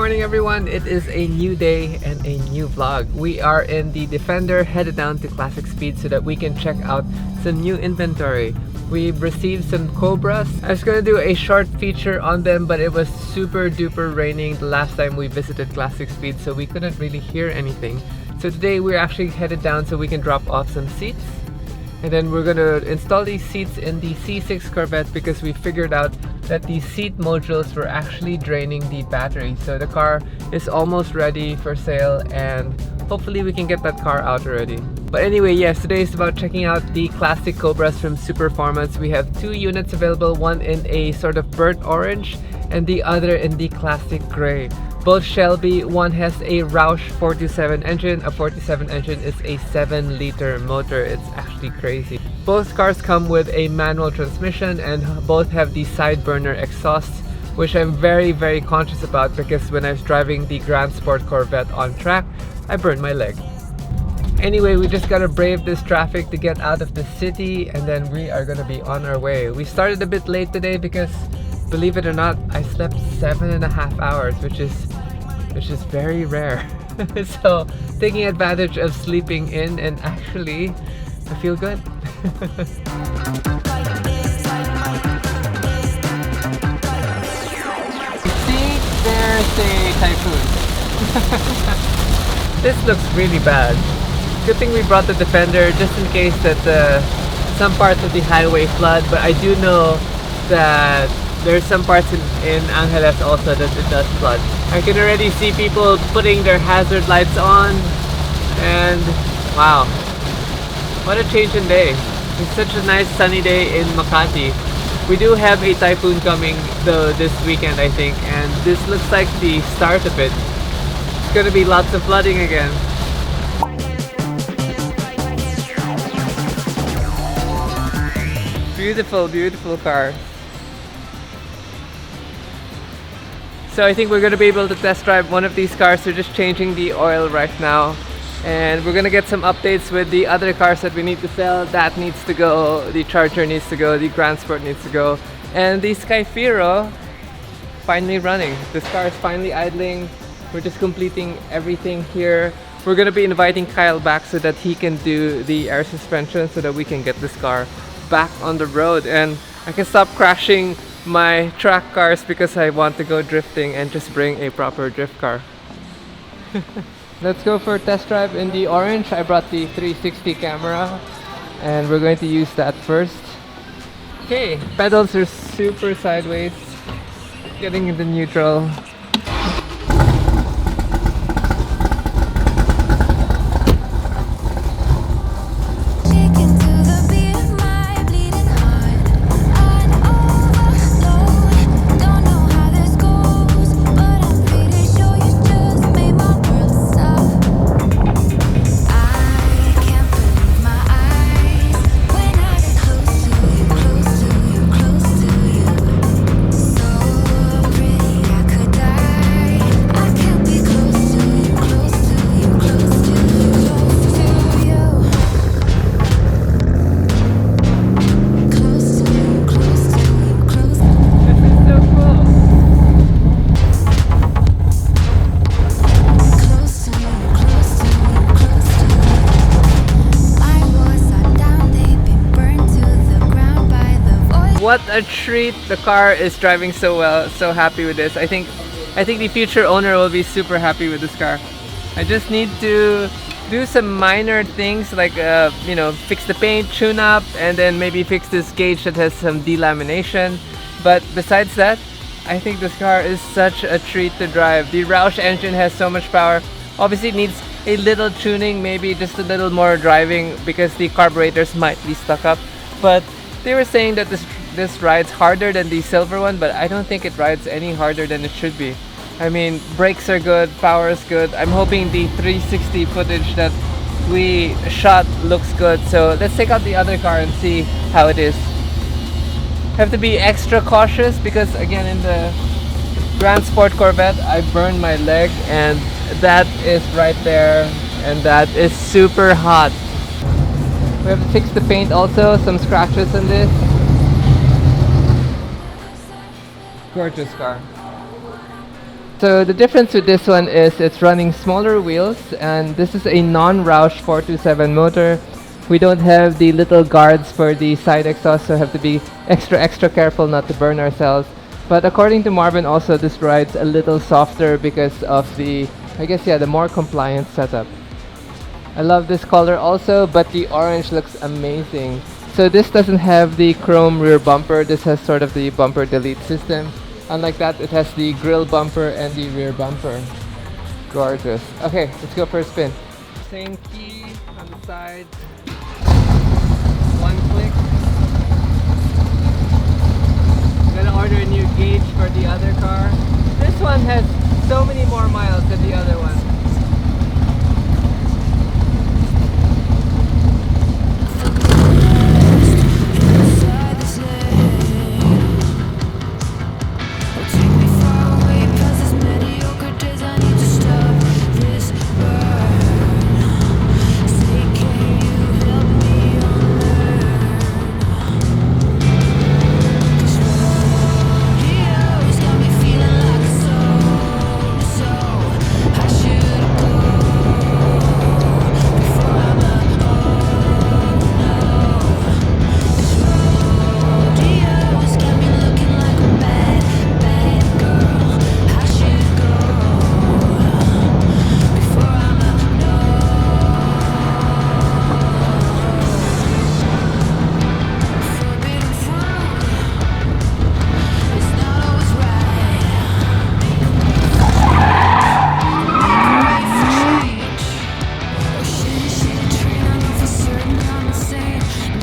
morning everyone, it is a new day and a new vlog. We are in the Defender headed down to Classic Speed so that we can check out some new inventory. We've received some Cobras. I was gonna do a short feature on them, but it was super duper raining the last time we visited Classic Speed, so we couldn't really hear anything. So today we're actually headed down so we can drop off some seats. And then we're gonna install these seats in the C6 Corvette because we figured out that these seat modules were actually draining the battery. So the car is almost ready for sale and hopefully we can get that car out already. But anyway, yes, today is about checking out the classic Cobras from Superformance. We have two units available, one in a sort of burnt orange and the other in the classic gray. Both Shelby, one has a Roush 427 engine. A 427 engine is a 7-liter motor. It's actually crazy. Both cars come with a manual transmission and both have the side burner exhaust, which I'm very conscious about because when I was driving the Grand Sport Corvette on track, I burned my leg. Anyway, we just gotta brave this traffic to get out of the city and then we are gonna be on our way. We started a bit late today because, believe it or not, I slept 7.5 hours, which is very rare. So taking advantage of sleeping in, and actually I feel good. See, there's a typhoon. This looks really bad. Good thing we brought the Defender just in case that some parts of the highway flood, but I do know that there's some parts in Angeles also that it does flood. I can already see people putting their hazard lights on, and wow, what a change in day. It's such a nice sunny day in Makati. We do have a typhoon coming though this weekend, I think, and this looks like the start of it. It's gonna be lots of flooding again. Beautiful car. So I think we're going to be able to test drive one of these cars. We're just changing the oil right now. And we're going to get some updates with the other cars that we need to sell. That needs to go, the Charger needs to go, the Grand Sport needs to go. And the Skyfiro finally running. This car is finally idling. We're just completing everything here. We're going to be inviting Kyle back so that he can do the air suspension so that we can get this car back on the road. And I can stop crashing my track cars because I want to go drifting and just bring a proper drift car. Let's go for a test drive in the orange. I brought the 360 camera and we're going to use that first. Okay, pedals are super sideways, getting into neutral. What a treat. The car is driving so well. So happy with this. I think the future owner will be super happy with this car. I just need to do some minor things like you know, fix the paint, tune up, and then maybe fix this gauge that has some delamination. But besides that, I think this car is such a treat to drive. The Roush engine has so much power. Obviously it needs a little tuning, maybe just a little more driving because the carburetors might be stuck up. But they were saying that this rides harder than the silver one, but I don't think it rides any harder than it should be. I mean, brakes are good, power is good. I'm hoping the 360 footage that we shot looks good. So let's take out the other car and see how it is. Have to be extra cautious because again in the Grand Sport Corvette I burned my leg and that is right there and that is super hot. We have to fix the paint also, some scratches on this. Gorgeous car. So the difference with this one is it's running smaller wheels, and this is a non-Roush 427 motor. We don't have the little guards for the side exhaust, so have to be extra careful not to burn ourselves. But according to Marvin also, this rides a little softer because of the, I guess, yeah, the more compliant setup. I love this color also, but the orange looks amazing. So this doesn't have the chrome rear bumper. This has sort of the bumper delete system. Unlike that, it has the grill bumper and the rear bumper. Gorgeous. Okay, let's go for a spin. Same key on the side. One click. I'm gonna order a new gauge for the other car. This one has so many more miles than the other one.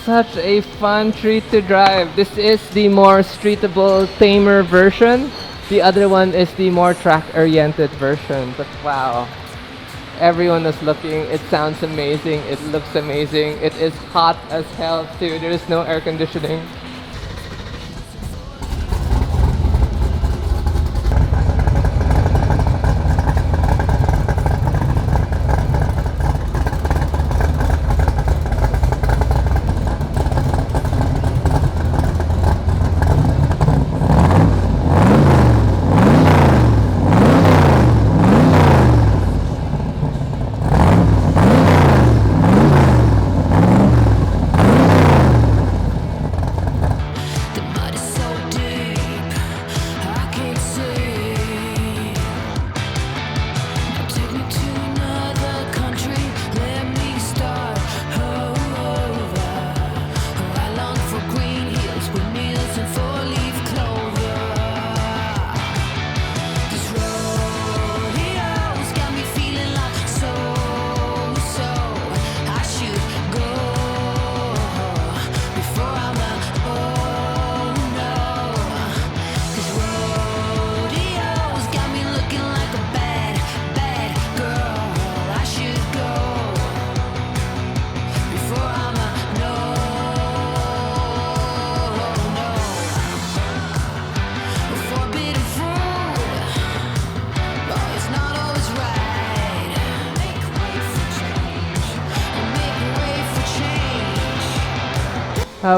Such a fun treat to drive. This is the more streetable, tamer version. The other one is the more track-oriented version. But wow, everyone is looking. It sounds amazing. It looks amazing. It is hot as hell too. There is no air conditioning.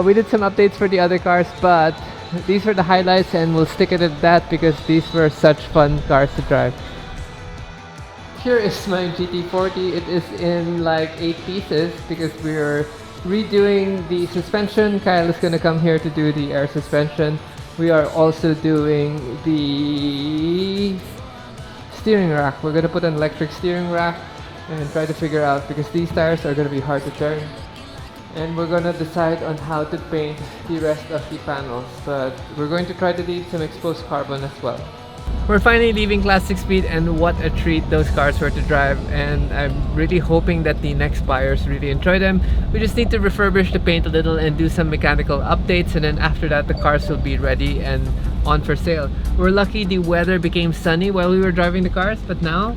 We did some updates for the other cars, but these were the highlights and we'll stick it at that because these were such fun cars to drive. Here is my GT40. It is in like 8 pieces because we're redoing the suspension. Kyle is going to come here to do the air suspension. We are also doing the steering rack. We're going to put an electric steering rack and try to figure out, because these tires are going to be hard to turn. And we're gonna decide on how to paint the rest of the panels, but we're going to try to leave some exposed carbon as well. We're finally leaving Classic Speed, and what a treat those cars were to drive, and I'm really hoping that the next buyers really enjoy them. We just need to refurbish the paint a little and do some mechanical updates, and then after that the cars will be ready and on for sale. We're lucky the weather became sunny while we were driving the cars, but now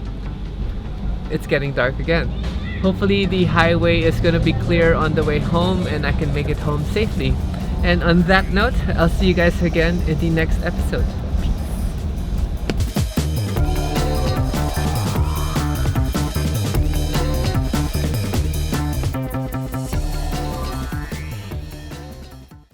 it's getting dark again. Hopefully the highway is going to be clear on the way home and I can make it home safely. And on that note, I'll see you guys again in the next episode.